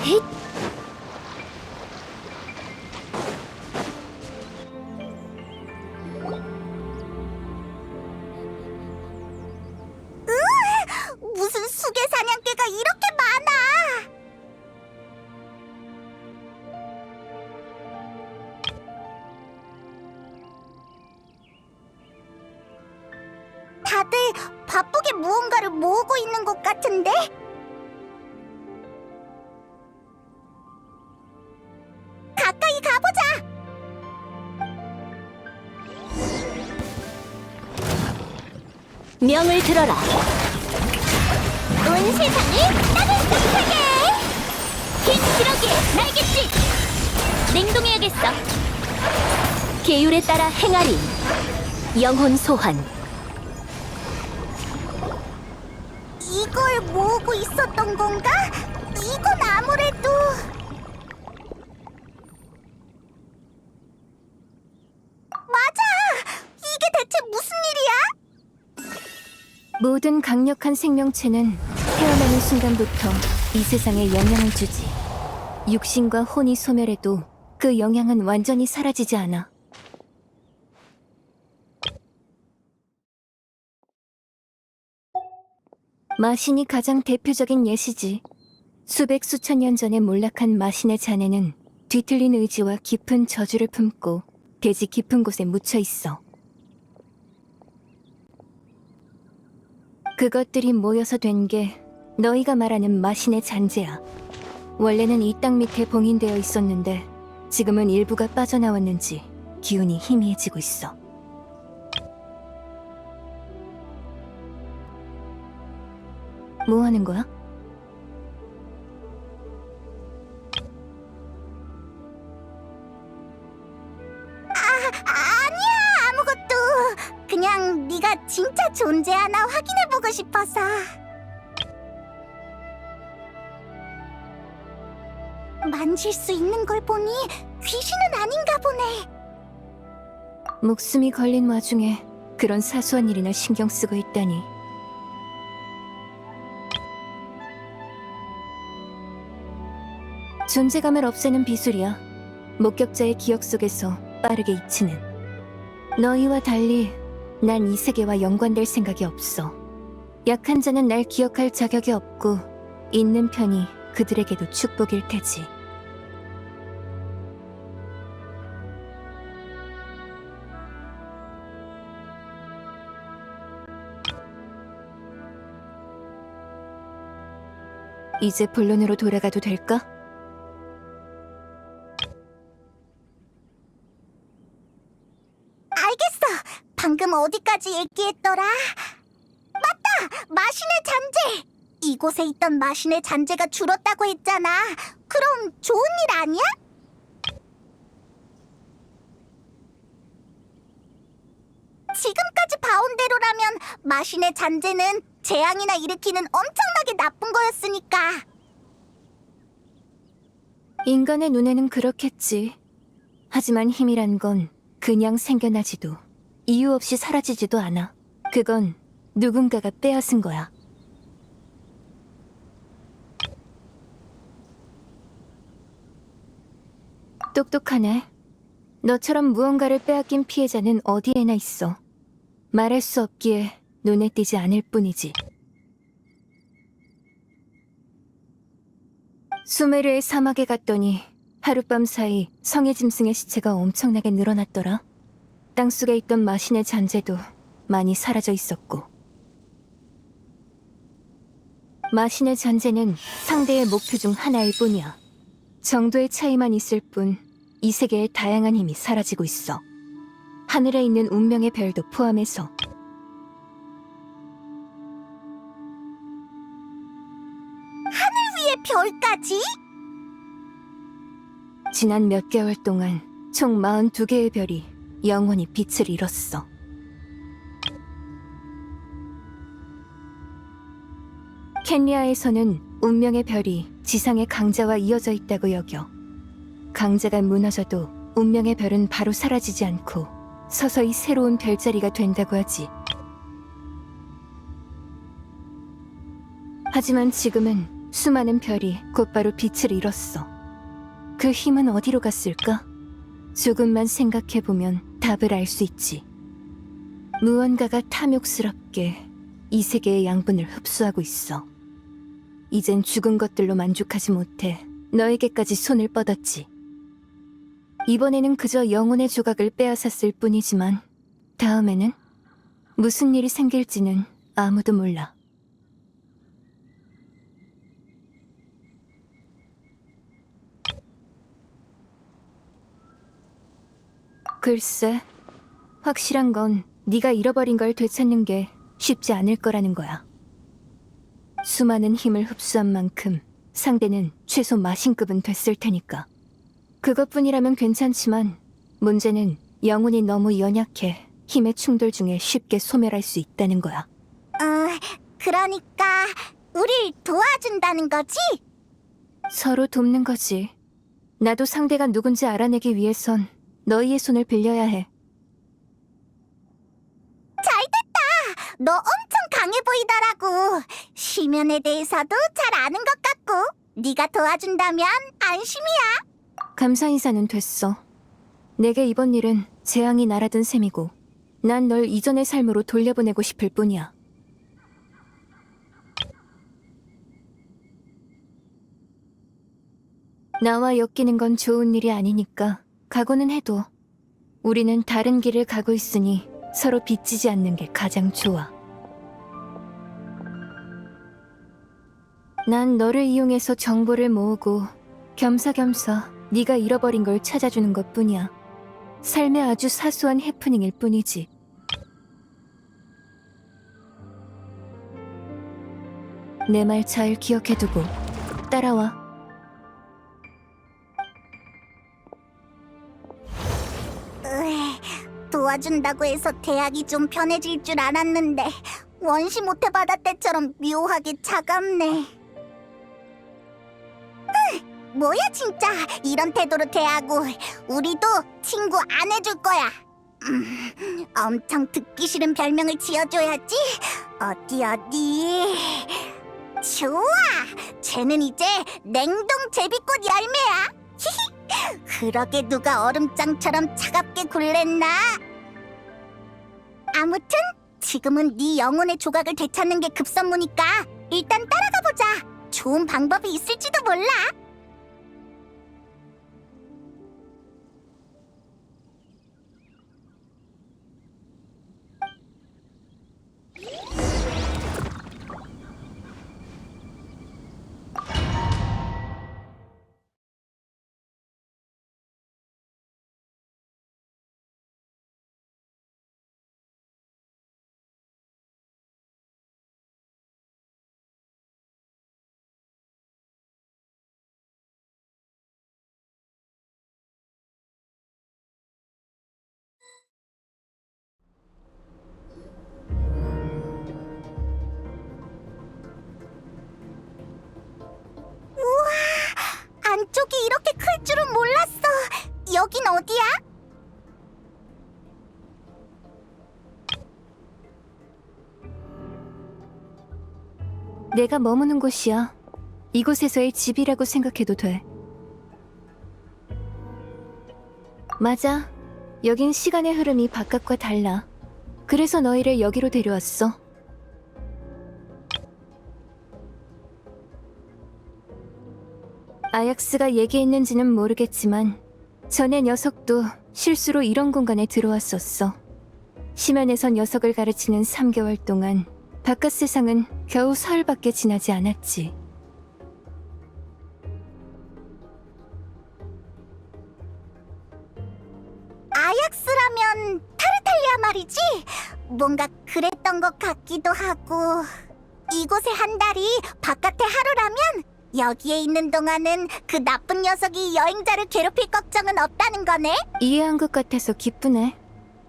헷! 무슨 수개 사냥개가 이렇게 많아! 다들 바쁘게 무언가를 모으고 있는 것 같은데? 가까이 가보자! 명을 들어라. 온 세상을 따뜻하게! 흰 기러기의 날갯짓! 냉동해야겠어. 계율에 따라 행하리. 영혼 소환. 이걸 모으고 있었던 건가? 이건 아무래도... 맞아! 이게 대체 무슨 일이야? 모든 강력한 생명체는 태어나는 순간부터 이 세상에 영향을 주지. 육신과 혼이 소멸해도 그 영향은 완전히 사라지지 않아. 마신이 가장 대표적인 예시지. 수백 수천 년 전에 몰락한 마신의 잔해는 뒤틀린 의지와 깊은 저주를 품고 대지 깊은 곳에 묻혀 있어. 그것들이 모여서 된 게 너희가 말하는 마신의 잔재야. 원래는 이 땅 밑에 봉인되어 있었는데 지금은 일부가 빠져나왔는지 기운이 희미해지고 있어. 뭐 하는 거야? 아니야, 아무것도. 그냥 네가 진짜 존재하나 확인해보고 싶어서. 만질 수 있는 걸 보니 귀신은 아닌가 보네. 목숨이 걸린 와중에 그런 사소한 일이나 신경 쓰고 있다니. 존재감을 없애는 비술이야. 목격자의 기억 속에서 빠르게 잊히는. 너희와 달리 난 이 세계와 연관될 생각이 없어. 약한 자는 날 기억할 자격이 없고 있는 편이 그들에게도 축복일 테지. 이제 본론으로 돌아가도 될까? 알겠어. 방금 어디까지 얘기했더라? 맞다! 마신의 잔재! 이곳에 있던 마신의 잔재가 줄었다고 했잖아. 그럼 좋은 일 아니야? 지금까지 봐온 대로라면 마신의 잔재는 재앙이나 일으키는 엄청나게 나쁜 거였으니까. 인간의 눈에는 그렇겠지. 하지만 힘이란 건 그냥 생겨나지도 이유 없이 사라지지도 않아. 그건 누군가가 빼앗은 거야. 똑똑하네. 너처럼 무언가를 빼앗긴 피해자는 어디에나 있어. 말할 수 없기에 눈에 띄지 않을 뿐이지. 수메르의 사막에 갔더니 하룻밤 사이 성의 짐승의 시체가 엄청나게 늘어났더라. 땅속에 있던 마신의 잔재도 많이 사라져 있었고. 마신의 잔재는 상대의 목표 중 하나일 뿐이야. 정도의 차이만 있을 뿐 이 세계의 다양한 힘이 사라지고 있어. 하늘에 있는 운명의 별도 포함해서. 위에 별까지? 지난 몇 개월 동안 총 42개의 별이 영원히 빛을 잃었어. 켄리아에서는 운명의 별이 지상의 강자와 이어져 있다고 여겨. 강자가 무너져도 운명의 별은 바로 사라지지 않고 서서히 새로운 별자리가 된다고 하지. 하지만 지금은 수많은 별이 곧바로 빛을 잃었어. 그 힘은 어디로 갔을까? 조금만 생각해보면 답을 알 수 있지. 무언가가 탐욕스럽게 이 세계의 양분을 흡수하고 있어. 이젠 죽은 것들로 만족하지 못해 너에게까지 손을 뻗었지. 이번에는 그저 영혼의 조각을 빼앗았을 뿐이지만 다음에는 무슨 일이 생길지는 아무도 몰라. 글쎄, 확실한 건 네가 잃어버린 걸 되찾는 게 쉽지 않을 거라는 거야. 수많은 힘을 흡수한 만큼 상대는 최소 마신급은 됐을 테니까. 그것뿐이라면 괜찮지만 문제는 영혼이 너무 연약해 힘의 충돌 중에 쉽게 소멸할 수 있다는 거야. 그러니까 우릴 도와준다는 거지? 서로 돕는 거지. 나도 상대가 누군지 알아내기 위해선 너희의 손을 빌려야 해. 잘됐다! 너 엄청 강해 보이더라고. 시면에 대해서도 잘 아는 것 같고. 네가 도와준다면 안심이야. 감사 인사는 됐어. 내게 이번 일은 재앙이 날아든 셈이고 난 널 이전의 삶으로 돌려보내고 싶을 뿐이야. 나와 엮이는 건 좋은 일이 아니니까 각오는 해도 우리는 다른 길을 가고 있으니 서로 빚지지 않는 게 가장 좋아. 난 너를 이용해서 정보를 모으고 겸사겸사 네가 잃어버린 걸 찾아주는 것뿐이야. 삶의 아주 사소한 해프닝일 뿐이지. 내 말 잘 기억해두고 따라와. 도와준다고 해서 대학이 좀 편해질 줄 알았는데 원시 모태바다 때처럼 묘하게 차갑네. 뭐야 진짜 이런 태도로 대하고 우리도 친구 안 해줄 거야. 엄청 듣기 싫은 별명을 지어줘야지. 어디 좋아, 쟤는 이제 냉동 제비꽃 열매야. 그러게 누가 얼음장처럼 차갑게 굴랬나. 아무튼 지금은 네 영혼의 조각을 되찾는 게 급선무니까 일단 따라가 보자. 좋은 방법이 있을지도 몰라. 안쪽이 이렇게 클 줄은 몰랐어. 여긴 어디야? 내가 머무는 곳이야. 이곳에서의 집이라고 생각해도 돼. 맞아. 여긴 시간의 흐름이 바깥과 달라. 그래서 너희를 여기로 데려왔어. 아약스가 얘기했는지는 모르겠지만 전에 녀석도 실수로 이런 공간에 들어왔었어. 심연에서 녀석을 가르치는 3개월 동안 바깥 세상은 겨우 사흘밖에 지나지 않았지. 아약스라면 타르탈리아 말이지? 뭔가 그랬던 것 같기도 하고. 이곳에 한 달이 바깥에 하루라면 여기에 있는 동안은 그 나쁜 녀석이 여행자를 괴롭힐 걱정은 없다는 거네? 이해한 것 같아서 기쁘네.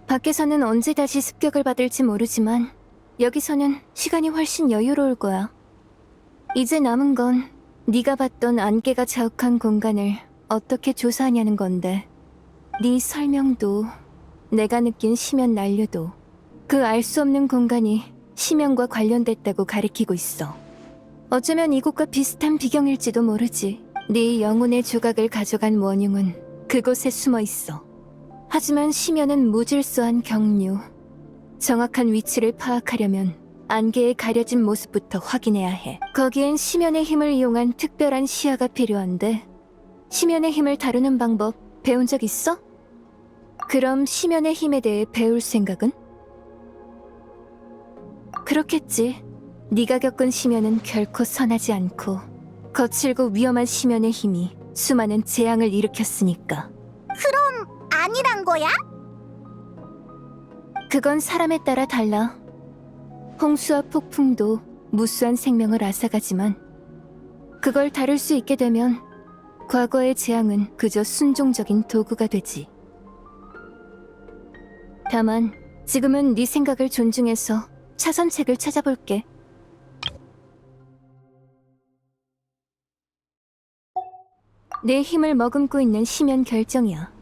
밖에서는 언제 다시 습격을 받을지 모르지만 여기서는 시간이 훨씬 여유로울 거야. 이제 남은 건 네가 봤던 안개가 자욱한 공간을 어떻게 조사하냐는 건데 네 설명도 내가 느낀 심연 난류도 그 알 수 없는 공간이 심연과 관련됐다고 가리키고 있어. 어쩌면 이곳과 비슷한 비경일지도 모르지. 네 영혼의 조각을 가져간 원흉은 그곳에 숨어 있어. 하지만 심연은 무질서한 경류. 정확한 위치를 파악하려면 안개에 가려진 모습부터 확인해야 해. 거기엔 심연의 힘을 이용한 특별한 시야가 필요한데 심연의 힘을 다루는 방법 배운 적 있어? 그럼 심연의 힘에 대해 배울 생각은? 그렇겠지. 네가 겪은 심연은 결코 선하지 않고 거칠고 위험한 심연의 힘이 수많은 재앙을 일으켰으니까. 아니란 거야? 그건 사람에 따라 달라. 홍수와 폭풍도 무수한 생명을 앗아가지만 그걸 다룰 수 있게 되면 과거의 재앙은 그저 순종적인 도구가 되지. 다만 지금은 네 생각을 존중해서 차선책을 찾아볼게. 내 힘을 머금고 있는 심연 결정이야.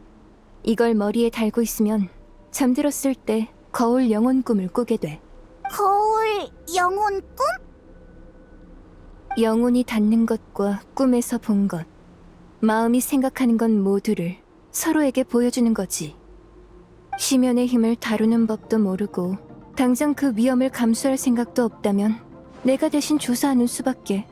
이걸 머리에 달고 있으면 잠들었을 때 거울 영혼 꿈을 꾸게 돼. 거울 영혼 꿈? 영혼이 닿는 것과 꿈에서 본 것, 마음이 생각하는 것 모두를 서로에게 보여주는 거지. 심연의 힘을 다루는 법도 모르고 당장 그 위험을 감수할 생각도 없다면 내가 대신 조사하는 수밖에.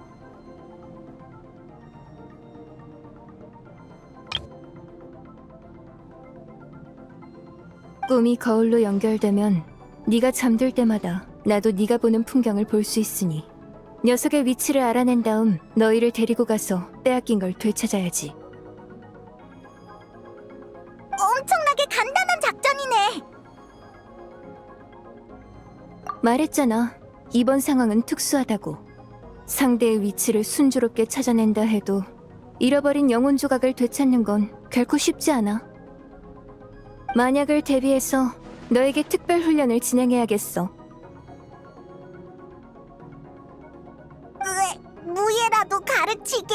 꿈이 거울로 연결되면 네가 잠들 때마다 나도 네가 보는 풍경을 볼 수 있으니 녀석의 위치를 알아낸 다음 너희를 데리고 가서 빼앗긴 걸 되찾아야지. 엄청나게 간단한 작전이네. 말했잖아. 이번 상황은 특수하다고. 상대의 위치를 순조롭게 찾아낸다 해도 잃어버린 영혼 조각을 되찾는 건 결코 쉽지 않아. 만약을 대비해서 너에게 특별 훈련을 진행해야겠어. 무예라도 가르치게?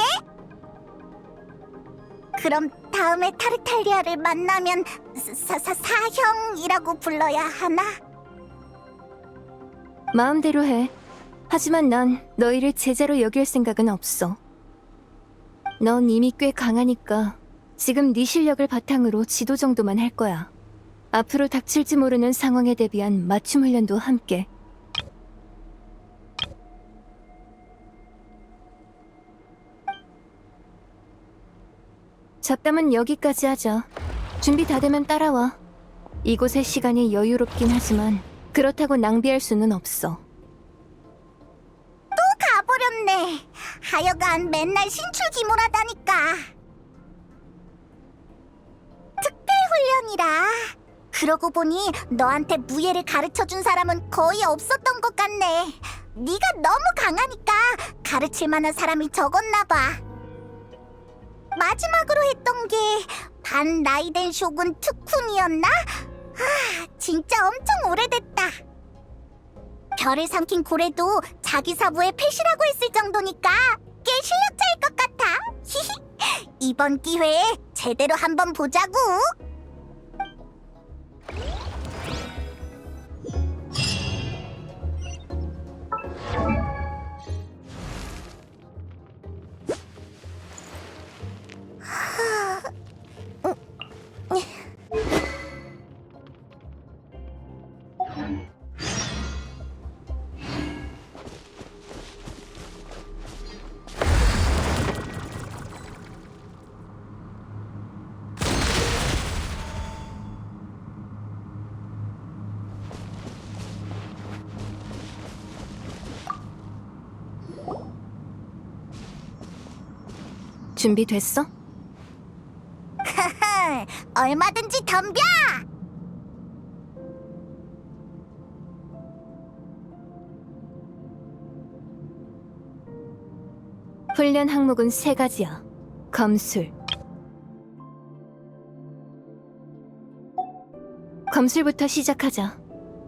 그럼 다음에 타르탈리아를 만나면 사형이라고 불러야 하나? 마음대로 해. 하지만 난 너희를 제자로 여길 생각은 없어. 넌 이미 꽤 강하니까 지금 네 실력을 바탕으로 지도 정도만 할 거야. 앞으로 닥칠지 모르는 상황에 대비한 맞춤 훈련도 함께. 잡담은 여기까지 하자. 준비 다 되면 따라와. 이곳의 시간이 여유롭긴 하지만 그렇다고 낭비할 수는 없어. 가버렸네. 하여간 맨날 신출귀몰하다니까. 특별 훈련이라. 그러고 보니 너한테 무예를 가르쳐준 사람은 거의 없었던 것 같네. 네가 너무 강하니까 가르칠 만한 사람이 적었나 봐. 마지막으로 했던 게 반 라이덴 쇼군 특훈이었나? 진짜 엄청 오래됐다. 별을 삼킨 고래도 자기 사부의 패시라고 했을 정도니까 꽤 실력자일 것 같아. 이번 기회에 제대로 한번 보자고. 준비됐어? 얼마든지 덤벼! 훈련 항목은 3가지야. 검술. 검술부터 시작하자.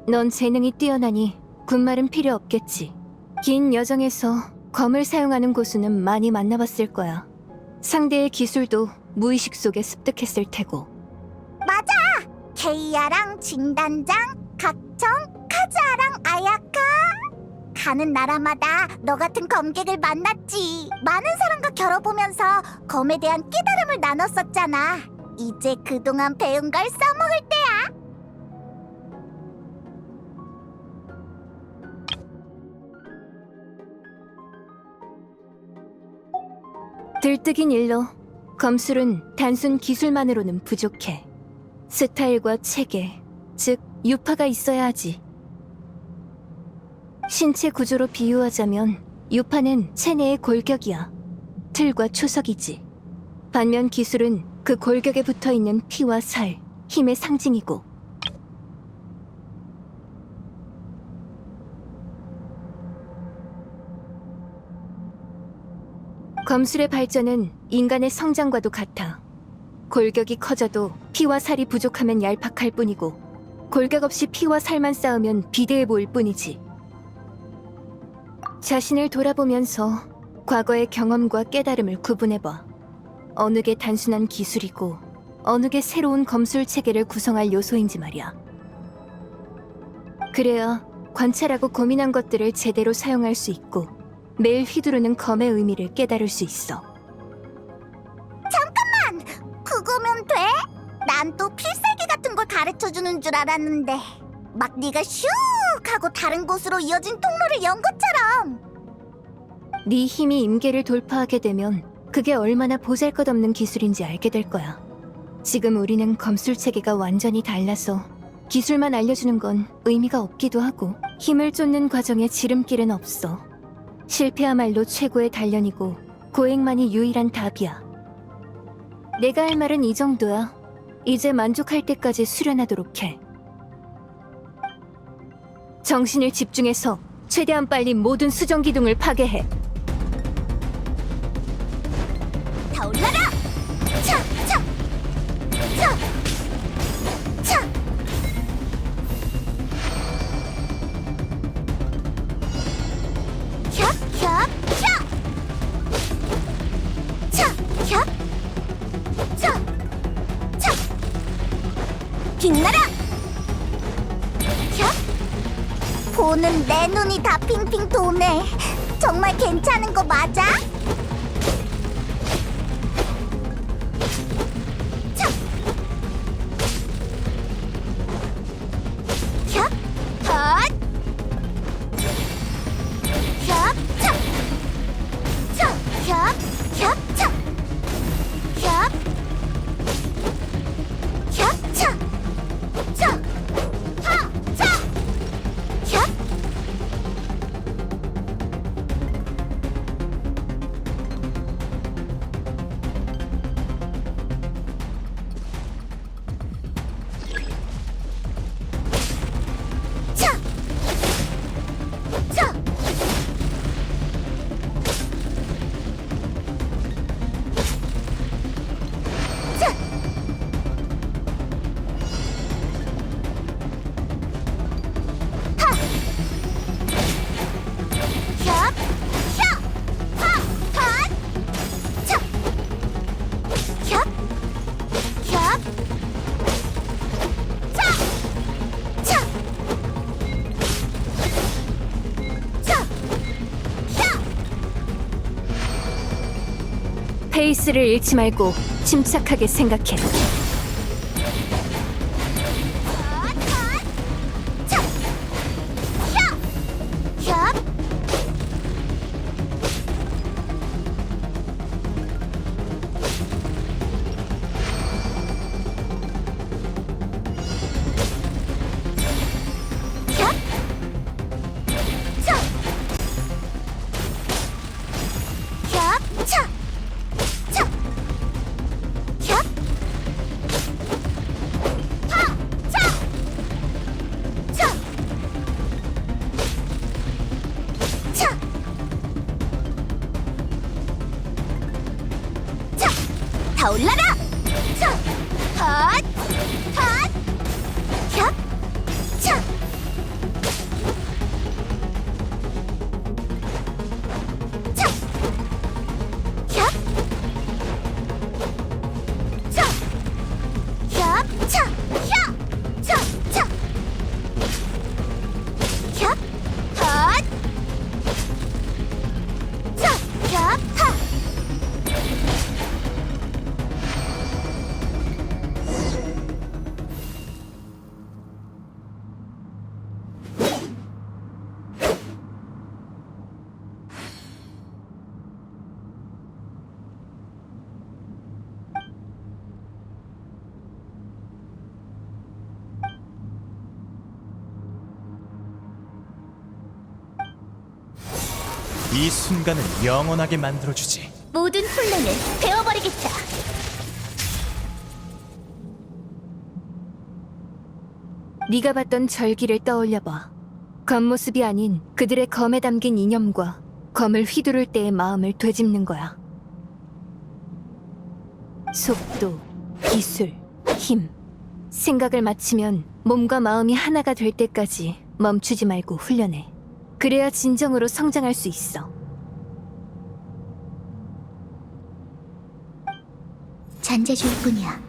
넌 재능이 뛰어나니 군말은 필요 없겠지. 긴 여정에서 검을 사용하는 고수는 많이 만나봤을 거야. 상대의 기술도 무의식 속에 습득했을 테고. 맞아! 케이아랑 진단장, 각청, 카즈아랑 아야카. 가는 나라마다 너 같은 검객을 만났지. 많은 사람과 겨뤄보면서 검에 대한 깨달음을 나눴었잖아. 이제 그동안 배운 걸 써먹을 때야. 들뜨긴 일러. 검술은 단순 기술만으로는 부족해. 스타일과 체계, 즉 유파가 있어야 하지. 신체 구조로 비유하자면 유파는 체내의 골격이야. 틀과 초석이지. 반면 기술은 그 골격에 붙어있는 피와 살, 힘의 상징이고. 검술의 발전은 인간의 성장과도 같아. 골격이 커져도 피와 살이 부족하면 얄팍할 뿐이고, 골격 없이 피와 살만 쌓으면 비대해 보일 뿐이지. 자신을 돌아보면서 과거의 경험과 깨달음을 구분해봐. 어느 게 단순한 기술이고 어느 게 새로운 검술 체계를 구성할 요소인지 말이야. 그래야 관찰하고 고민한 것들을 제대로 사용할 수 있고 매일 휘두르는 검의 의미를 깨달을 수 있어. 그거면 돼? 난 또 필살기 같은 걸 가르쳐주는 줄 알았는데 막 네가 슉 하고 다른 곳으로 이어진 통로를 연 것처럼. 네 힘이 임계를 돌파하게 되면 그게 얼마나 보잘것없는 기술인지 알게 될 거야. 지금 우리는 검술 체계가 완전히 달라서 기술만 알려주는 건 의미가 없기도 하고 힘을 쫓는 과정에 지름길은 없어. 실패야말로 최고의 단련이고 고행만이 유일한 답이야. 내가 할 말은 이 정도야. 이제 만족할 때까지 수련하도록 해. 정신을 집중해서 최대한 빨리 모든 수정 기둥을 파괴해. 타올라라! 차! 차! 차! 차! 혀! 혀! 혀! 차! 혀! 차! 차! 빛나라! 혀! 보는 내 눈이 다 핑핑 도네. 정말 괜찮은 거 맞아? 혀! 헛! 혀! 차! 차! 혀! 혀! 차! 혀! 혀! 차! 차! 하! 차! 혀! 차! 차! 차! 하! 혀! 혀! 하! 핫! 차! 혀! 혀! 차! 차! 차! 혀! 페이스를 잃지 말고 침착하게 생각해. 핫! 핫! 차! 혀! 혀! 혀! 차! 혀! 차! 차! 혀! 이 순간을 영원하게 만들어주지. 모든 혼란을 베어버리겠다. 네가 봤던 절기를 떠올려봐. 겉모습이 아닌 그들의 검에 담긴 이념과 검을 휘두를 때의 마음을 되짚는 거야. 속도, 기술, 힘. 생각을 마치면 몸과 마음이 하나가 될 때까지 멈추지 말고 훈련해. 그래야 진정으로 성장할 수 있어. 잔재주일 뿐이야.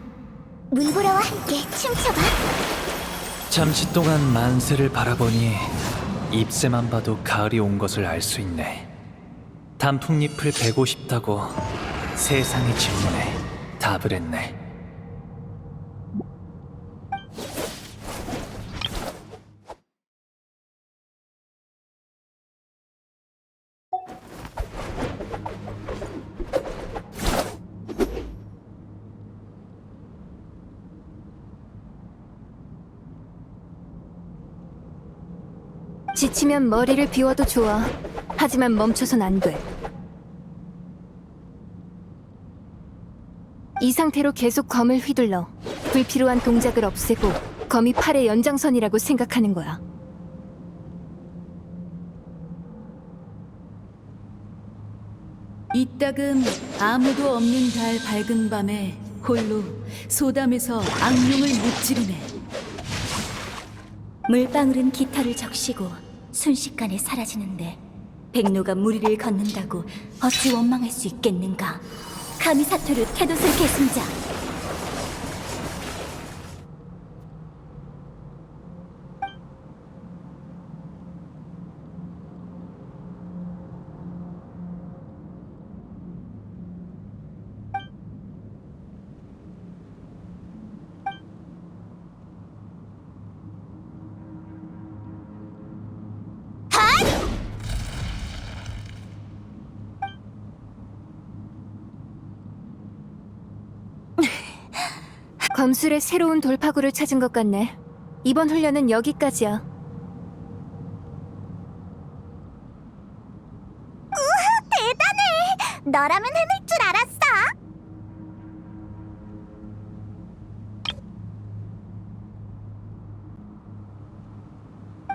문보라와 함께 춤춰봐. 잠시 동안 만세를 바라보니 잎새만 봐도 가을이 온 것을 알 수 있네. 단풍잎을 베고 싶다고 세상의 질문에 답을 했네. 지치면 머리를 비워도 좋아. 하지만 멈춰선 안 돼. 이 상태로 계속 검을 휘둘러 불필요한 동작을 없애고 검이 팔의 연장선이라고 생각하는 거야. 이따금 아무도 없는 달 밝은 밤에 홀로 소담에서 악룡을 무찌르네. 물방울은 깃털을 적시고 순식간에 사라지는데 백로가 무리를 걷는다고 어찌 원망할 수 있겠는가. 가미사토르 테도슬 계승자. 검술의 새로운 돌파구를 찾은 것 같네. 이번 훈련은 여기까지야. 대단해. 너라면 해낼 줄 알았어.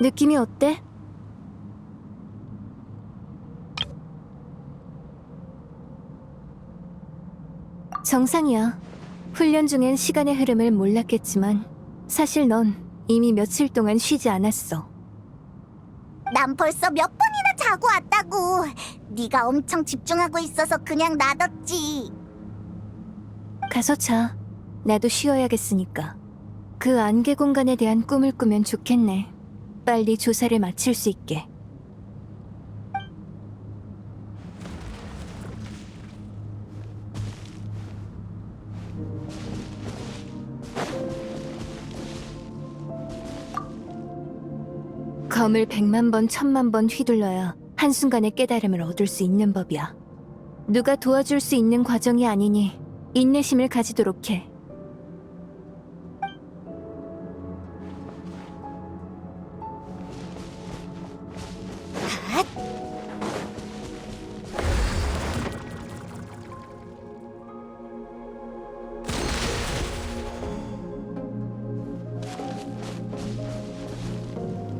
느낌이 어때? 정상이야. 훈련 중엔 시간의 흐름을 몰랐겠지만 사실 넌 이미 며칠 동안 쉬지 않았어. 난 벌써 몇 번이나 자고 왔다고. 네가 엄청 집중하고 있어서 그냥 놔뒀지. 가서 자. 나도 쉬어야겠으니까. 그 안개 공간에 대한 꿈을 꾸면 좋겠네. 빨리 조사를 마칠 수 있게. 검을 100만 번, 1000만 번 휘둘러야 한순간의 깨달음을 얻을 수 있는 법이야. 누가 도와줄 수 있는 과정이 아니니 인내심을 가지도록 해.